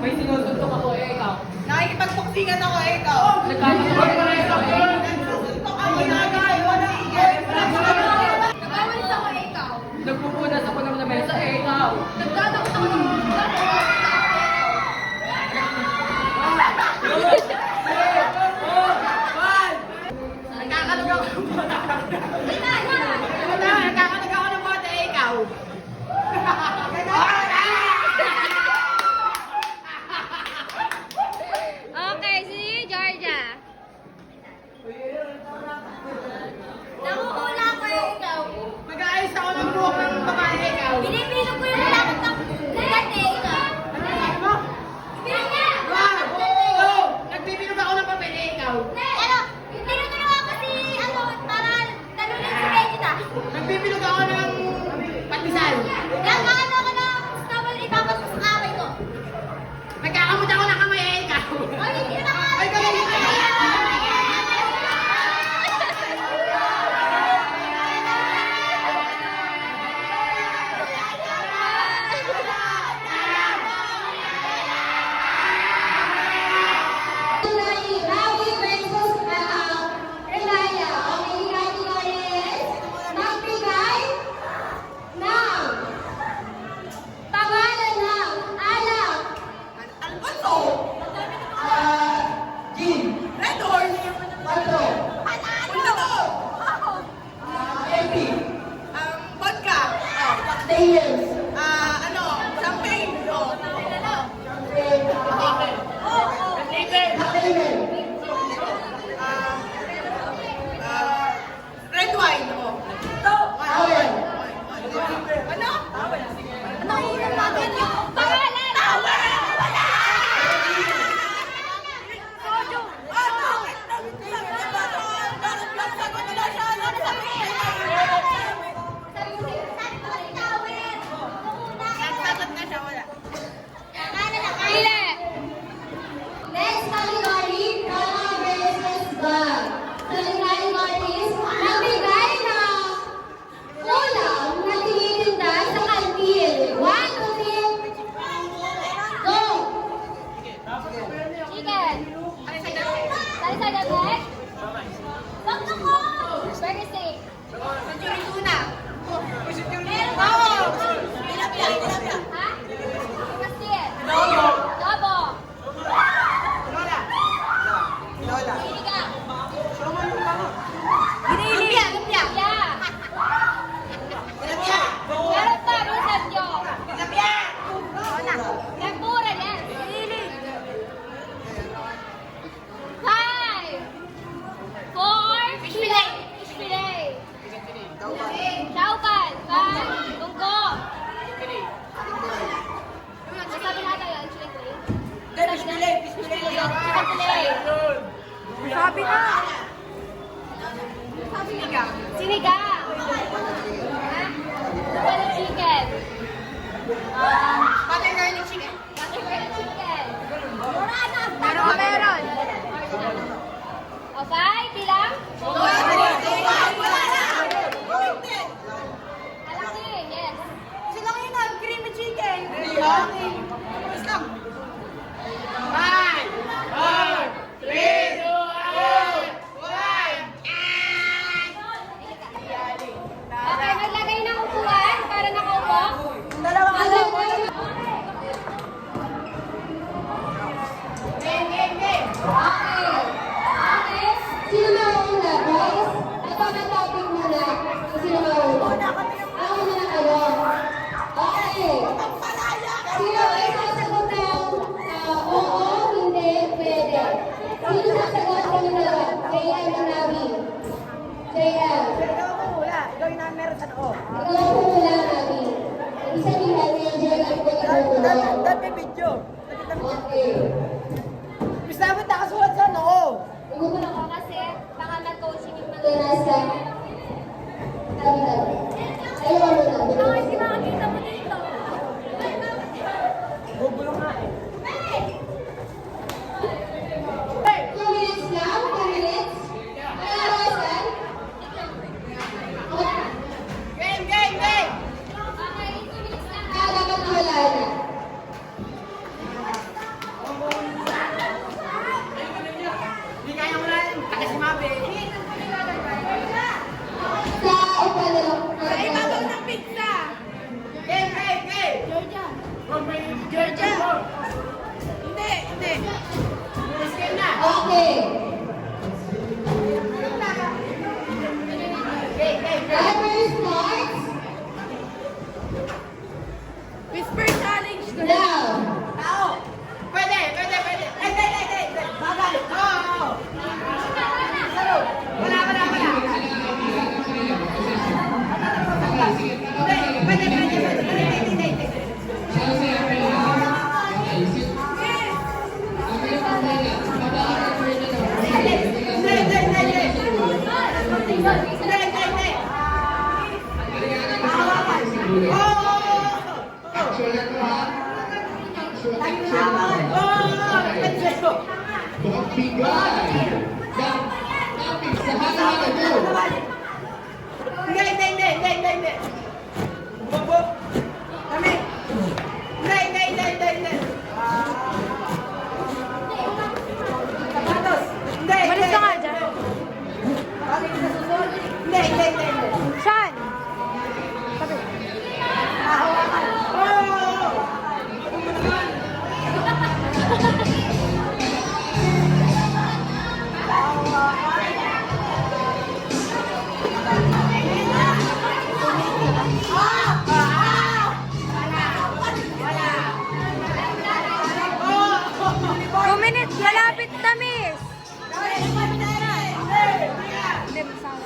May sinusuntok ako ikaw. Nakikipagpuksikan ako ikaw. Nagkakatawa ko na ikaw Nagsusuntok ako Nagawalis ako ikaw. Nagpupunas ako ng lamesa ikaw. Nagdadakot ako ng Nagkakataga ako ng bote ikaw. Okay, si Georgia. Nakuhula ko ikaw. Mag-aayos ako ng buhok ng babae ikaw. Pinipilog ko yung lakot ng dati ikaw. Ano? Pinipilog niya! Wow! Nagpipilog ako ng papel ikaw. Ano? Tinutulungan ko si para talunin si Regina. Nagpipilog ako ng pandesal. Nagkakano ko ng snowball itapos ko sa kamay ko. Nagkakamot ako ng kamay ikaw. Ay, hindi na ako. Ay, galing ka. Red wine, oh. Towel. Ano? Ano ilan natin yung pangalan? Wala! Soju! Next category, Prana versus Bag. So, yung category is nagbigay ng ulam na tinitinda sa kantin. 1, 2, 3, go! Chicken. Sari-sari egg. Sakto ko! Burger steak. Century tuna. Meron ba? Tilapia. Ha? Pastil. Adobo. Adobo. Lola. Lola. Sinigang. Lumpia. Lumpia. Yeah. Tilapia. Meron pa, minsan yun. Tilapia. Tempura, yes. Five. Four. Fish fillet. Fish fillet. Taupan. Five. Tungko. Nasabi natin yun, chicken fillet. Fish fillet. Fish fillet. Chicken fillet. Sabi na. Sinigang. Sinigang. Ha? Buffalo chicken. Butter garlic chicken. Butter chicken. Meron. Okay, bilang? Wala na. Alaki, yes. Silang yun ang creamy chicken. Isang. 5, 4, 3, 2, 1. Okay, maglagay ng upuan para nakaupo. Dati video. Okay. Miss dapat nakasulat sa noo. Igugulo ko kasi baka mag-coaching yung madalas ka. Tabi-tabi. Ayaw mo na. Hindi makakita mo dito. Gugulo nga eh. 2 minutes lang, 2 minutes. Ano ba, sir? Game, game, game! Dapat wala na. Hindi kaya mo lang. Taga si Mabe. Sa upa na lang. Ay, babaw ng pizza! Game, game, game! Georgia. Georgia. Hindi, hindi. Let's game na. Okay. Game, game, game. Timer starts Whisper challenge ko. now. Tao. Pwede, pwede, pwede. Ay, bagal. Oo. Salo. Wala. Hindi, pwede. Hindi. Bobo. Kami. Hindi. Sapatos. Hindi. Malis ka nga dyan. Bakit sa susunod? Hindi. Saan? Hawakan. Oh! Two minutes, malapit na, miss. Hindi, masama.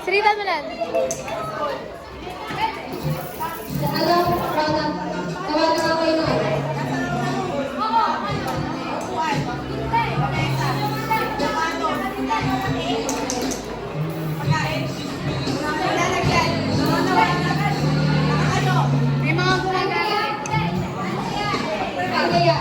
Salitan mo lang. Ano? Rona? Tawagan ako yun. May mga gumagaya. Kaya.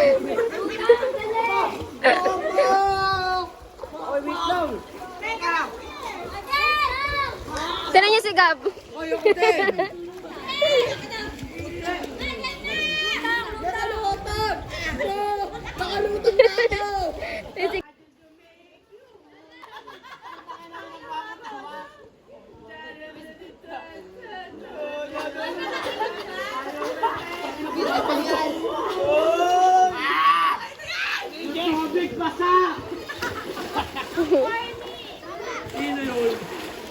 Oy, wait lang. Tinan niyo si Gab. Oy, ako din. Nakalutan! Nakalutan na ako!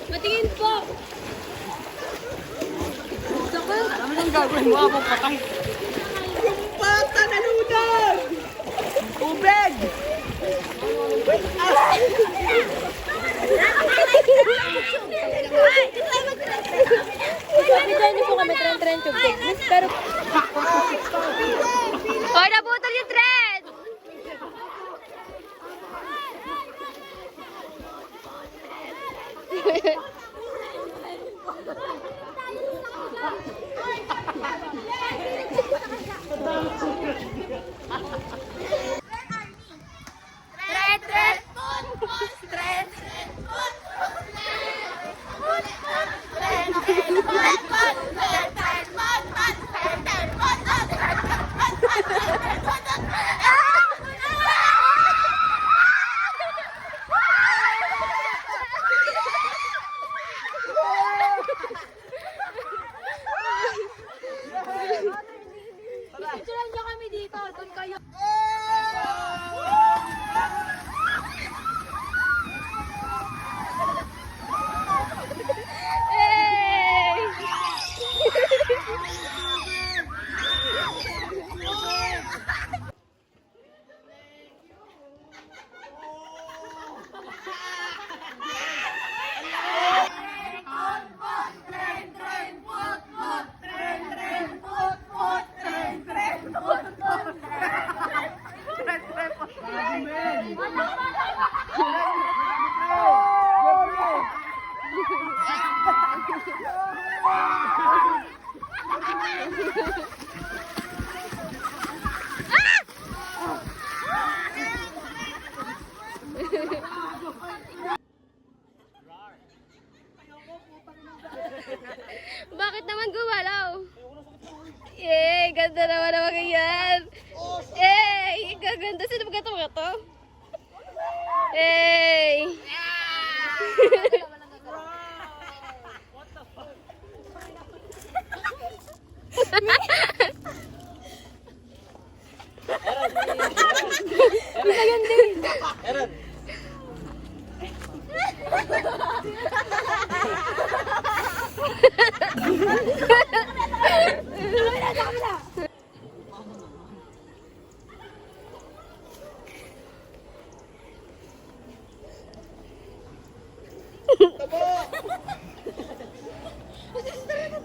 Matingin po. Ano nang gagawin mo? Ako patay. Yung bata nalunan! Tubig! Bigyan niyo po kami tren-tren tubig. Pero... Hoy, nabutol yung tren! Picturean niyo kami dito. Doon kayo. Bakit naman gumalaw? Yay! Ganda naman ang mga yan! Yay! Gaganda! Sino ba mga to? Yay! Ganyan din!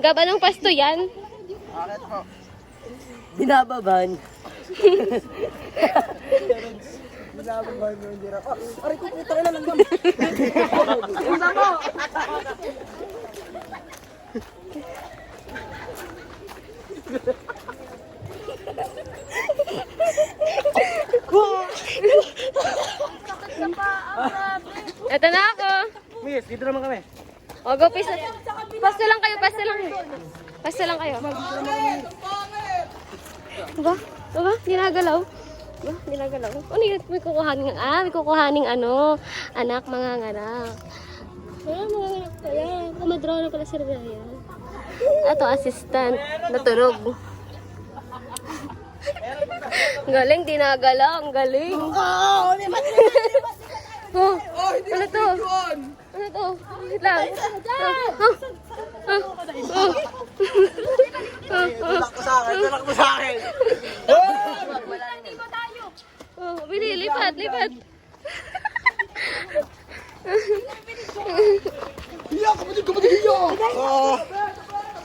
Gab, anong pasto yan? Bakit po? Binababan. Binababan mo hindi rin. Aray ko, puto ka na lang. Una mo! Ito na ako. Miss, dito naman kami. O, go, pasto. Pasto lang kayo, pasto lang. Pasto lang kayo. Ba? Ba? Ginagalaw? Ba? Ginagalaw? Ano yun? May kukuhaning ano, anak, mga anak. Mga anak pala. Kumadraw na pala si Raya. Ato, assistant. Naturog. Galing, dinagalaw. Ang galing. Oh, ano to? Ano to? Wait lang. Tulak mo sa akin, tulak mo sa akin. Oh, bili, lipat, lipat. Hiya, kapatid, hiya!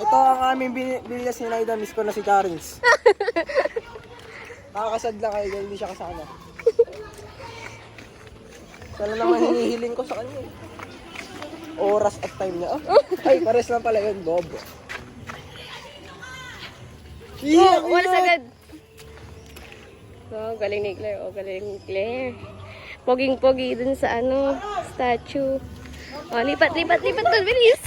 Ito ang aming binilas ni Naida, miss ko na si Karins. Nakakasad lang kayo, hindi siya kasama. Sana naman hinihiling ko sa kanya. Oras at time niya. Ay, pares lang pala yun, Bob. Oh, walis agad. Oh, galing ni Claire. Oh, galing ni Claire. Poging-pogi dun sa ano, statue. Oh, lipat doon. Bilis.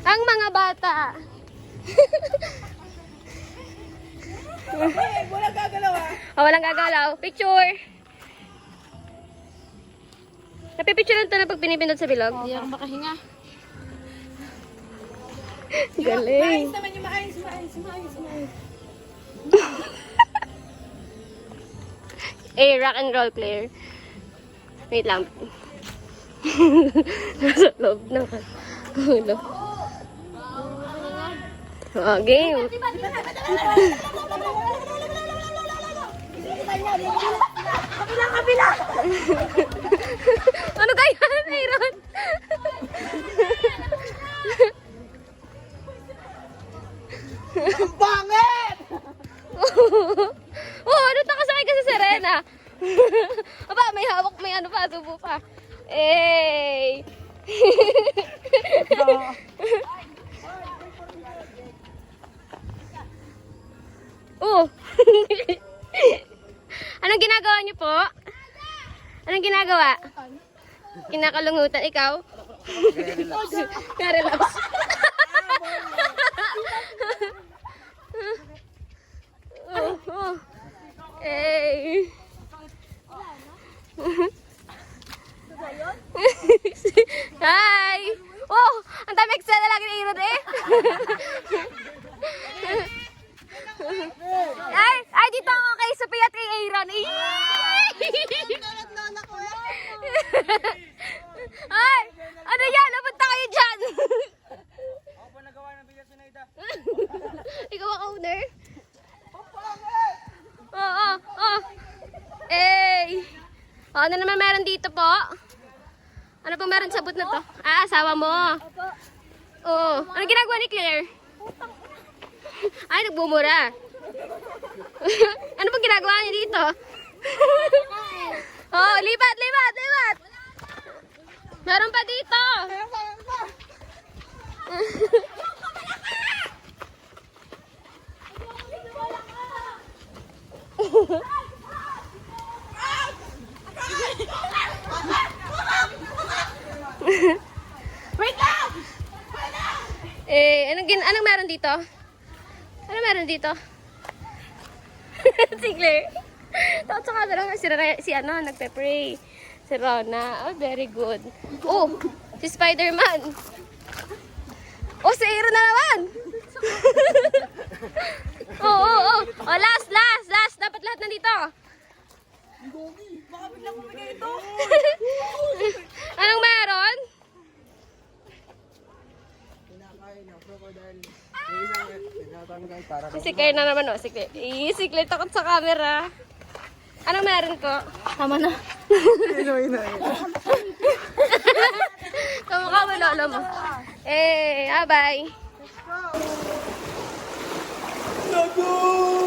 Ang mga bata. Walang gagalaw ah. Oh, walang gagalaw. Picture. Napipicture lang ito na pag pinipindot sa bilog. Hindi ako makahinga. Galing. Maayos naman yung maayos. Rock and roll, Claire. Wait lang. Nasa loob ng ulo. Oh, game. Kabila! Ano kaya, Aaron? Ang pangit! Oh, ano nakasakay ka sa Serena? Aba, may hawak, may ano pa, tubo pa. Eh. Oh. Anong ginagawa niyo po? Anong ginagawa? Kinakalungutan. Ikaw? Karelax. Oh. Eh. Hi! Oh! Ang dami eksena lagi ni Irod eh! Ay, dito ako kay Sophia at kay Aaron. Ay! Ano yan? Napunta kayo dyan! Ako pa nagawa ng bigas si Naida. Ikaw ang owner? Oo. Eh! Ano naman meron dito po? Ano pong meron sa booth na to? Ah, asawa mo. Oo. Ano ginagawa ni Claire? Ay, nagbumura. Ano pong ginagawa niya dito? Oh, lipat. Meron pa dito. Wait lang! Anong meron dito? Ano meron dito? Si Claire. Takot sa camera nga si nagpe-pray. Si Rona. Oh, very good. Oh, si Spider-Man. Oh, si Aaron na naman. Oh, last. Dapat lahat nandito. Baka biglang bumigay ito. Anong meron? Si Claire na naman, oh. Si Claire takot sa camera. Anong meron ko? Tama na. Kamukha mo, lolo mo. Bye. Naku!